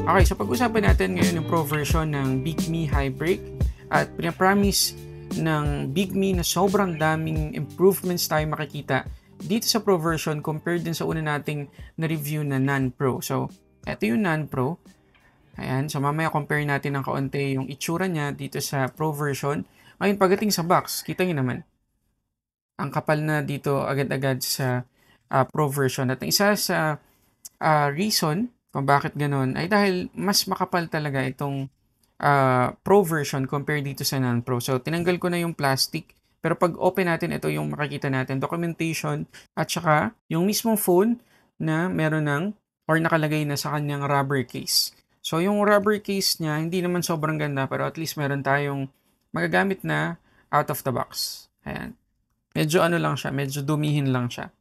Okay, so pag-usapan natin ngayon yung Pro version ng Bigme High Brake at pinapromise ng Bigme na sobrang daming improvements tayo makikita dito sa Pro version compared din sa una nating na-review na Non-Pro. So, ito yung Non-Pro. Ayan, so mamaya compare natin ng kaunti yung itsura niya dito sa Pro version. Ngayon, pagdating sa box, kita nyo naman, ang kapal na dito agad-agad sa Pro version. At ang isa sa reason kung bakit ganun ay dahil mas makapal talaga itong Pro version compared dito sa non-Pro. So, tinanggal ko na yung plastic. Pero pag open natin, ito yung makikita natin. Documentation at saka yung mismong phone na meron ng or nakalagay na sa kanyang rubber case. So, yung rubber case niya, hindi naman sobrang ganda pero at least meron tayong magagamit na out of the box. Ayan. Medyo ano lang siya, medyo dumihin lang siya.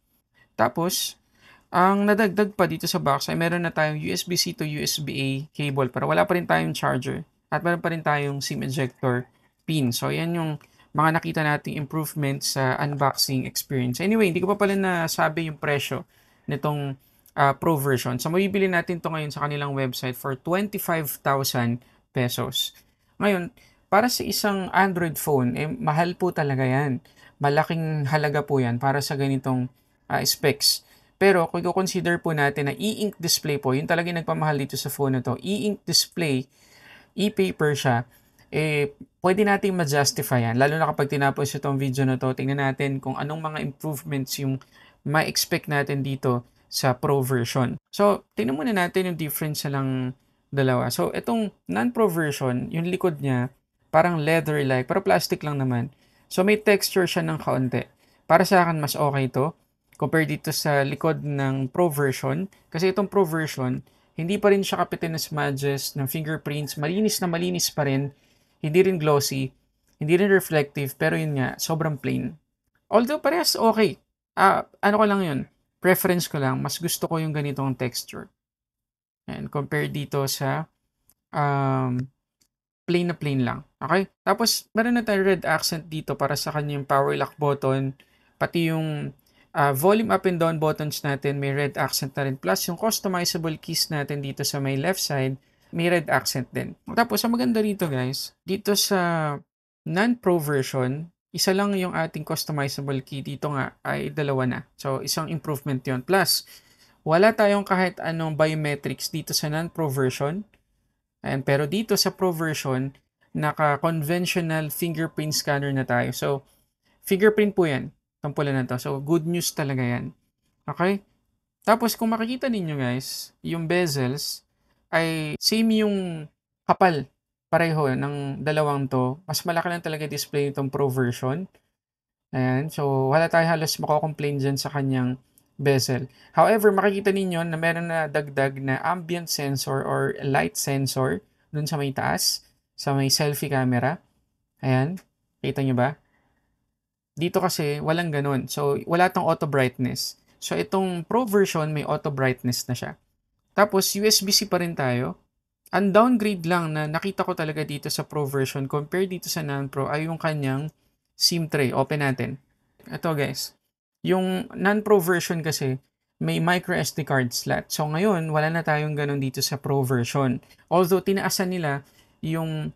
Tapos, ang nadagdag pa dito sa box ay meron na tayong USB-C to USB-A cable pero wala pa rin tayong charger at meron pa rin tayong SIM ejector pin. So, yan yung mga nakita nating improvement sa unboxing experience. Anyway, hindi ko pa pala nasabi yung presyo nitong Pro version. So, mabibili natin to ngayon sa kanilang website for 25,000 pesos. Ngayon, para sa isang Android phone, mahal po talaga yan. Malaking halaga po yan para sa ganitong specs. Pero kung i-consider po natin na e-ink display po, yun talaga yung nagpamahal dito sa phone na to. E-ink display, e-paper siya, pwede nating ma-justify yan. Lalo na kapag tinapos itong video na to, tingnan natin kung anong mga improvements yung ma-expect natin dito sa Pro version. So, tingnan muna natin yung difference sa lang dalawa. So, itong non-Pro version, yung likod niya, parang leather-like, pero plastic lang naman. So, may texture siya ng kaunti. Para sa akin, mas okay to compare dito sa likod ng Pro version. Kasi itong Pro version, hindi pa rin siya kapitin na smudges ng fingerprints. Malinis na malinis pa rin. Hindi rin glossy. Hindi rin reflective. Pero yun nga, sobrang plain. Although parehas okay. Ano ko lang yun. Preference ko lang. Mas gusto ko yung ganitong texture. And compare dito sa plain na plain lang. Okay? Tapos, meron na tayo red accent dito para sa kanyang power lock button. Pati yung volume up and down buttons natin, may red accent na rin. Plus, yung customizable keys natin dito sa may left side, may red accent din. Tapos, ang maganda rito guys, dito sa non-pro version, isa lang yung ating customizable key. Dito nga ay dalawa na. So, isang improvement yon. Plus, wala tayong kahit anong biometrics dito sa non-pro version. Ayan, pero dito sa Pro version, naka-conventional fingerprint scanner na tayo. So, fingerprint po yan. Itong pula na to. So, good news talaga yan. Okay? Tapos, kung makikita ninyo guys, yung bezels ay same yung kapal. Pareho ng dalawang to. Mas malaki lang talaga display itong Pro version. Ayan. So, wala tayo halos mako-complain dyan sa kanyang bezel. However, makikita ninyo na meron na dagdag na ambient sensor or light sensor dun sa may taas, sa may selfie camera. Ayan. Kita nyo ba? Dito kasi walang ganun. So, wala tong auto brightness. So, itong Pro version may auto brightness na siya. Tapos, USB-C pa rin tayo. Ang downgrade lang na nakita ko talaga dito sa Pro version compared dito sa non-Pro ay yung kanyang SIM tray. Open natin. Ito guys. Yung non-Pro version kasi may micro SD card slot. So ngayon, wala na tayong ganun dito sa Pro version. Although tinaasan nila yung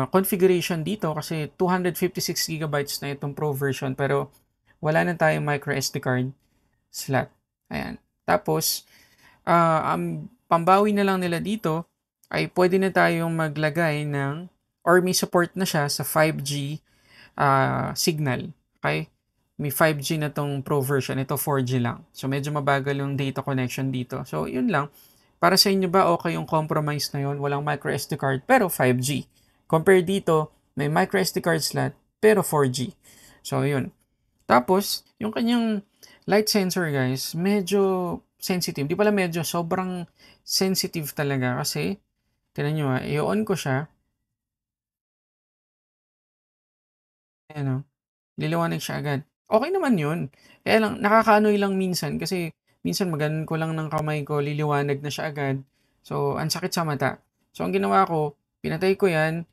configuration dito kasi 256 GB na itong Pro version pero wala na tayong micro SD card slot. Ayan. Tapos, ang pambawi na lang nila dito ay pwede na tayong maglagay ng or may support na siya sa 5G signal. Okay? May 5G na tong Pro version. Ito 4G lang. So, medyo mabagal yung data connection dito. So, yun lang. Para sa inyo ba, okay yung compromise na yun? Walang micro SD card, pero 5G. Compare dito, may micro SD card slot, pero 4G. So, yun. Tapos, yung kanyang light sensor, guys, medyo sensitive. Di pala medyo, sobrang sensitive talaga. Kasi, tinan nyo i-on ko siya. Ayan o. Liliwanag siya agad. Okay naman yun. Kaya lang, nakakaanoy lang minsan kasi minsan maganon ko lang ng kamay ko, liliwanag na siya agad. So, ang sakit sa mata. So, ang ginawa ko, pinatay ko yan,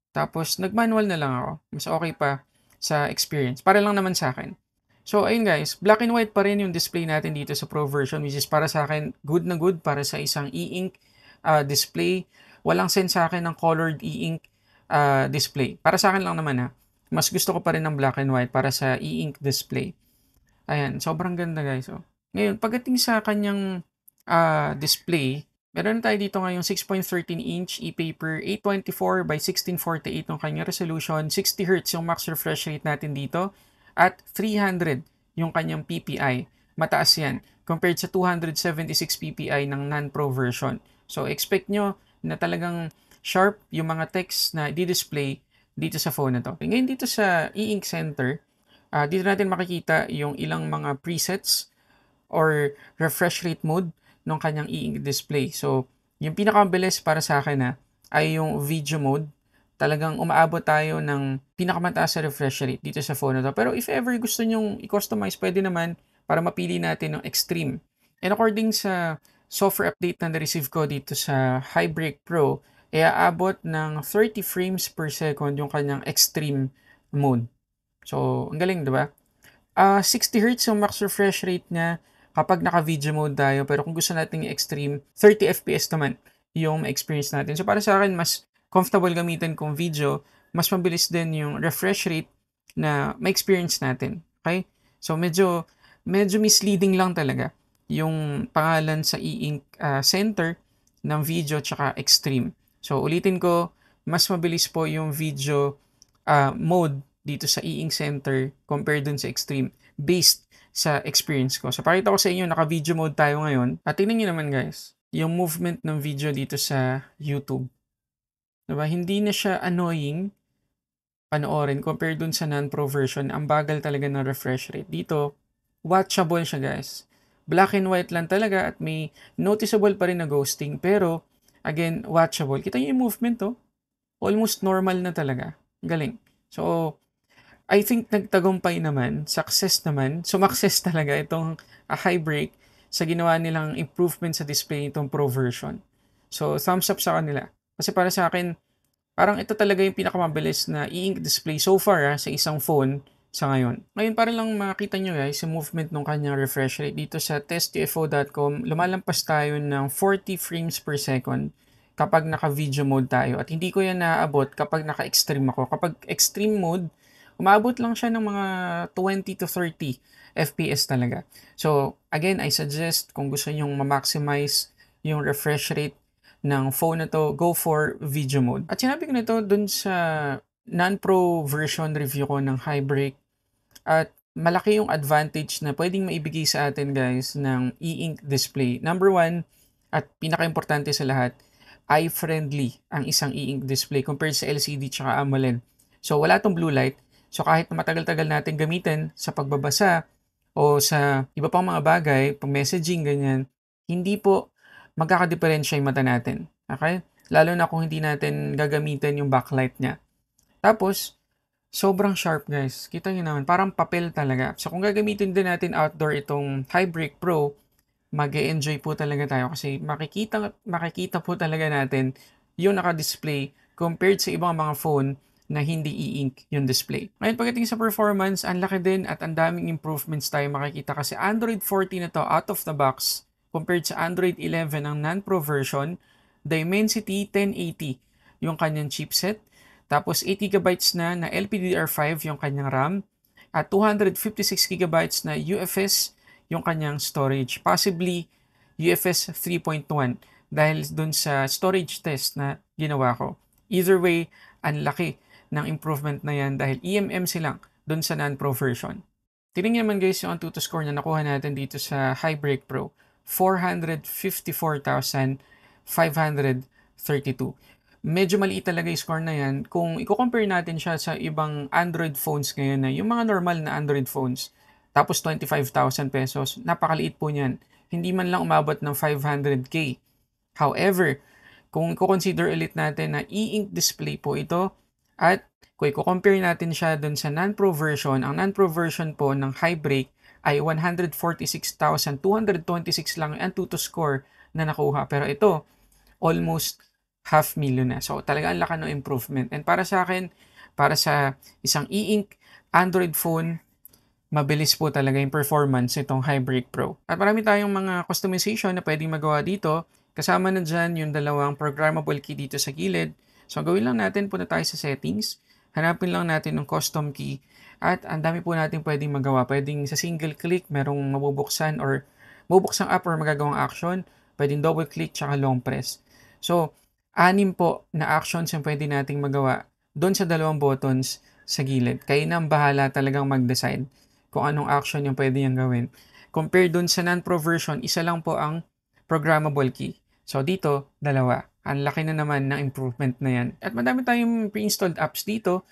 tapos nag-manual na lang ako. Mas okay pa sa experience. Para lang naman sa akin. So, ayun guys, black and white pa rin yung display natin dito sa Pro version which is para sa akin good na good para sa isang e-ink display. Walang sense sa akin ng colored e-ink display. Para sa akin lang naman ha. Mas gusto ko pa rin ng black and white para sa e-ink display. Ayan, sobrang ganda guys. Oh. Ngayon, pagdating sa kanyang display, meron tayo dito ngayong 6.13 inch e-paper 824 by 1648 ng kanyang resolution, 60 Hz yung max refresh rate natin dito, at 300 yung kanyang PPI. Mataas yan compared sa 276 PPI ng non-pro version. So, expect nyo na talagang sharp yung mga text na di-display dito sa phone na to. Ngayon dito sa e-ink center, dito natin makikita yung ilang mga presets or refresh rate mode ng kanyang e-ink display. So, yung pinakamabilis para sa akin ay yung video mode. Talagang umaabot tayo ng pinakamataas sa refresh rate dito sa phone na to. Pero if ever gusto nyong i-customize, pwede naman para mapili natin ng extreme. And according sa software update na na-receive ko dito sa Highbreak Pro, aabot ng 30 frames per second yung kanyang extreme mode. So, ang galing, di ba? 60 Hz yung max refresh rate niya kapag naka-video mode tayo. Pero kung gusto natin i-extreme, 30 FPS naman yung experience natin. So, para sa akin, mas comfortable gamitin kung video. Mas mabilis din yung refresh rate na ma-experience natin. Okay? So, medyo misleading lang talaga yung pangalan sa e-ink center ng video tsaka extreme. So, ulitin ko, mas mabilis po yung video mode dito sa e-ink center compared dun sa extreme based sa experience ko. So, pakita ko sa inyo, naka-video mode tayo ngayon. At tingnan nyo naman guys, yung movement ng video dito sa YouTube. Diba? Hindi na siya annoying panoorin compared dun sa non-pro version. Ang bagal talaga ng refresh rate. Dito, watchable siya guys. Black and white lang talaga at may noticeable pa rin na ghosting. Pero, again, watchable. Kita nyo yung movement to. Almost normal na talaga. Galing. So, I think nagtagumpay naman, success naman, sumakses talaga itong Highbreak sa ginawa nilang improvement sa display nitong Pro version. So, thumbs up sa kanila. Kasi para sa akin, parang ito talaga yung pinakamabilis na e-ink display so far sa isang phone sa ngayon. Ngayon, para lang makita nyo guys, yung movement ng kanyang refresh rate dito sa testufo.com, lumalampas tayo ng 40 frames per second kapag naka-video mode tayo. At hindi ko yan naaabot kapag naka-extreme ako. Kapag extreme mode, umabot lang siya ng mga 20 to 30 FPS talaga. So, again, I suggest kung gusto nyong ma-maximize yung refresh rate ng phone na to, go for video mode. At sinabi ko nito dun sa non-pro version review ko ng Highbreak. At malaki yung advantage na pwedeng maibigay sa atin guys ng e-ink display. Number one, at pinaka-importante sa lahat, eye-friendly ang isang e-ink display compared sa LCD tsaka AMOLED. So, wala tong blue light. So kahit na matagal-tagal natin gamitin sa pagbabasa o sa iba pang mga bagay, pang messaging, ganyan, hindi po magkakadiferensya yung mata natin. Okay? Lalo na kung hindi natin gagamitin yung backlight niya. Tapos, sobrang sharp guys. Kita nyo naman, parang papel talaga. So kung gagamitin din natin outdoor itong Highbreak Pro, mag-e-enjoy po talaga tayo kasi makikita po talaga natin yung naka-display compared sa ibang mga phone na hindi e-ink yung display. Ngayon pagdating sa performance, ang laki din at ang daming improvements tayo makikita kasi Android 14 na to out of the box compared sa Android 11 ang non-pro version, Dimensity 1080 yung kanyang chipset, tapos 8GB na LPDDR5 yung kanyang RAM, at 256GB na UFS yung kanyang storage, possibly UFS 3.1 dahil dun sa storage test na ginawa ko. Either way, ang laki ng improvement na yan dahil eMMC lang dun sa non-pro version. Tingnan naman guys yung Antutu score na nakuha natin dito sa Highbreak Pro. 454,532. Medyo maliit talaga yung score na yan. Kung i-compare natin siya sa ibang Android phones ngayon na yung mga normal na Android phones, tapos 25,000 pesos, napakaliit po niyan. Hindi man lang umabot ng 500K. However, kung i-consider ulit natin na e-ink display po ito, at kung i-compare natin siya dun sa non-pro version, ang non-pro version po ng Highbreak ay 146,226 lang ang Antutu score na nakuha. Pero ito, almost 500,000 na. So talaga ang laki ng improvement. And para sa akin, para sa isang e-ink Android phone, mabilis po talaga yung performance itong Highbreak Pro. At marami tayong mga customization na pwedeng magawa dito. Kasama na dyan yung dalawang programmable key dito sa gilid. So, ang gawin lang natin, punta tayo sa settings. Hanapin lang natin yung custom key. At ang dami po natin pwedeng magawa. Pwedeng sa single click, merong mabubuksang app or magagawang action. Pwedeng double click, tsaka long press. So, 6 po na actions yung pwede nating magawa doon sa dalawang buttons sa gilid. Kayo na ang bahala talagang mag-decide kung anong action yung pwede niyang gawin. Compare doon sa non-pro version, isa lang po ang programmable key. So, dito, 2. Ang laki na naman ng improvement na yan. At madami tayong pre-installed apps dito.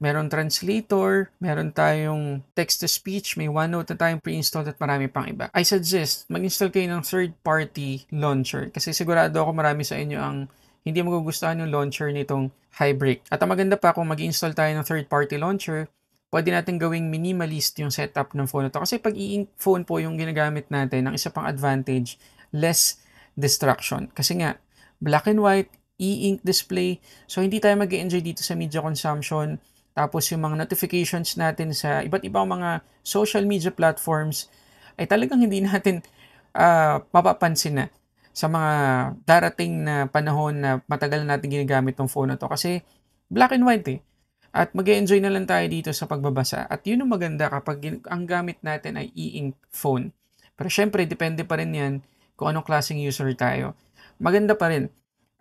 Meron translator, meron tayong text-to-speech, may OneNote na tayong pre-installed at marami pang iba. I suggest mag-install kayo ng third-party launcher kasi sigurado ako marami sa inyo ang hindi magugustuhan yung launcher nitong Hybrid. At ang maganda pa kung mag-install tayo ng third-party launcher, pwede natin gawing minimalist yung setup ng phone na to. Kasi pag i-ink phone po yung ginagamit natin, ang isa pang advantage, less distraction. Kasi nga, black and white, e-ink display. So, hindi tayo mag-enjoy dito sa media consumption. Tapos, yung mga notifications natin sa iba't ibang mga social media platforms ay talagang hindi natin mapapansin na sa mga darating na panahon na matagal natin ginagamit ng phone na to. Kasi, black and white eh. At mag-enjoy na lang tayo dito sa pagbabasa. At yun ang maganda kapag ang gamit natin ay e-ink phone. Pero syempre, depende pa rin yan kung anong klaseng user tayo. Maganda pa rin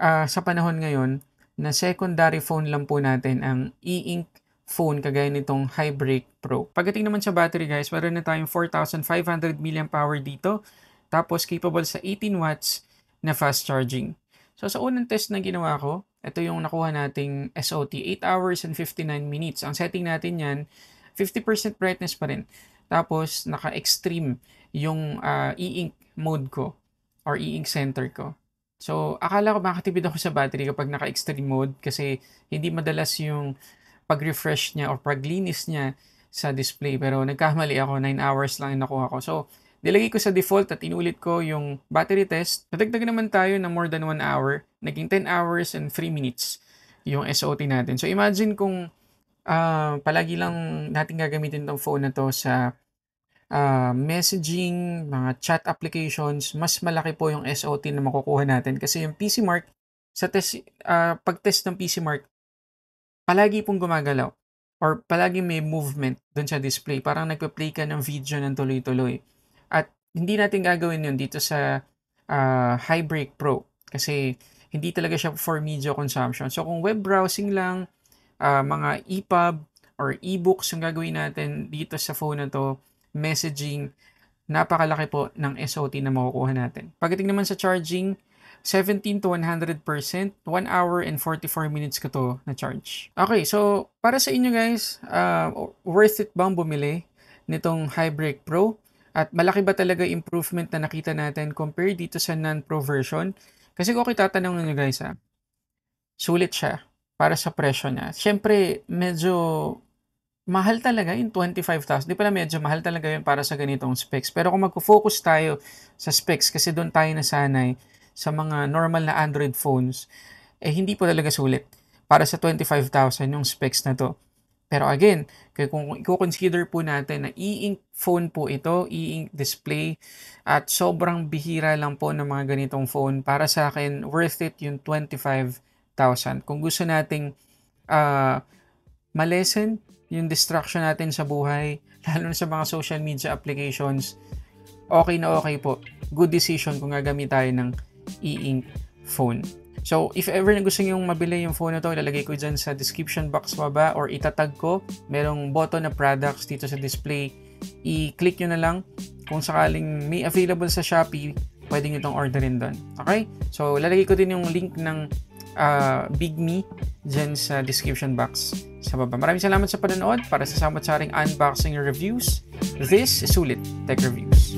sa panahon ngayon na secondary phone lang po natin ang e-ink phone kagaya nitong Hybrid Pro. Pagdating naman sa battery guys, meron na tayong 4,500 mAh dito. Tapos capable sa 18 watts na fast charging. So sa unang test na ginawa ko, ito yung nakuha nating SOT, 8 hours and 59 minutes. Ang setting natin yan, 50% brightness pa rin. Tapos naka-extreme yung e-ink mode ko or e-ink center ko. So, akala ko makatipid ako sa battery kapag naka-extreme mode kasi hindi madalas yung pag-refresh niya or paglinis niya sa display. Pero nagkamali ako, 9 hours lang yung nakuha ko. So, nilagay ko sa default at inulit ko yung battery test. Nadagdag naman tayo ng more than 1 hour. Naging 10 hours and 3 minutes yung SOT natin. So, imagine kung palagi lang natin gagamitin tong phone na to sa messaging, mga chat applications, mas malaki po yung SOT na makukuha natin. Kasi yung PC Mark, sa pag-test ng PC Mark, palagi pong gumagalaw or palagi may movement dun sa display. Parang nagpa-play ka ng video ng tuloy-tuloy. At hindi natin gagawin yun dito sa Hybrid Pro kasi hindi talaga siya for media consumption. So kung web browsing lang, mga EPUB or ebooks yung gagawin natin dito sa phone na to, messaging, napakalaki po ng SOT na makukuha natin. Pagdating naman sa charging, 17 to 100%, 1 hour and 44 minutes ko to na charge. Okay, so para sa inyo guys, worth it bang bumili nitong Hybrid Pro? At malaki ba talaga improvement na nakita natin compared dito sa non-pro version? Kasi kung tatanungin nyo guys sulit siya para sa presyo niya. Siyempre, medyo mahal talaga yung 25,000. Di pala medyo mahal talaga yun para sa ganitong specs. Pero kung magpo-focus tayo sa specs, kasi doon tayo nasanay sa mga normal na Android phones, hindi po talaga sulit para sa 25,000 yung specs na to. Pero again, kung i-consider po natin na e-ink phone po ito, e-ink display, at sobrang bihira lang po ng mga ganitong phone, para sa akin, worth it yung 25,000. Kung gusto nating malesen yung distraction natin sa buhay, lalo na sa mga social media applications, okay na okay po. Good decision kung gagamit tayo ng e-ink phone. So, if ever na gusto nyo mabili yung phone na to, ilalagay ko dyan sa description box baba or itatag ko. Merong button na products dito sa display. I-click nyo na lang. Kung sakaling may available sa Shopee, pwede nyo itong orderin doon. Okay? So, ilalagay ko din yung link ng Big Me dyan sa description box sa baba. Maraming salamat sa panonood para sa samot-saring unboxing reviews. This is Sulit Tech Reviews.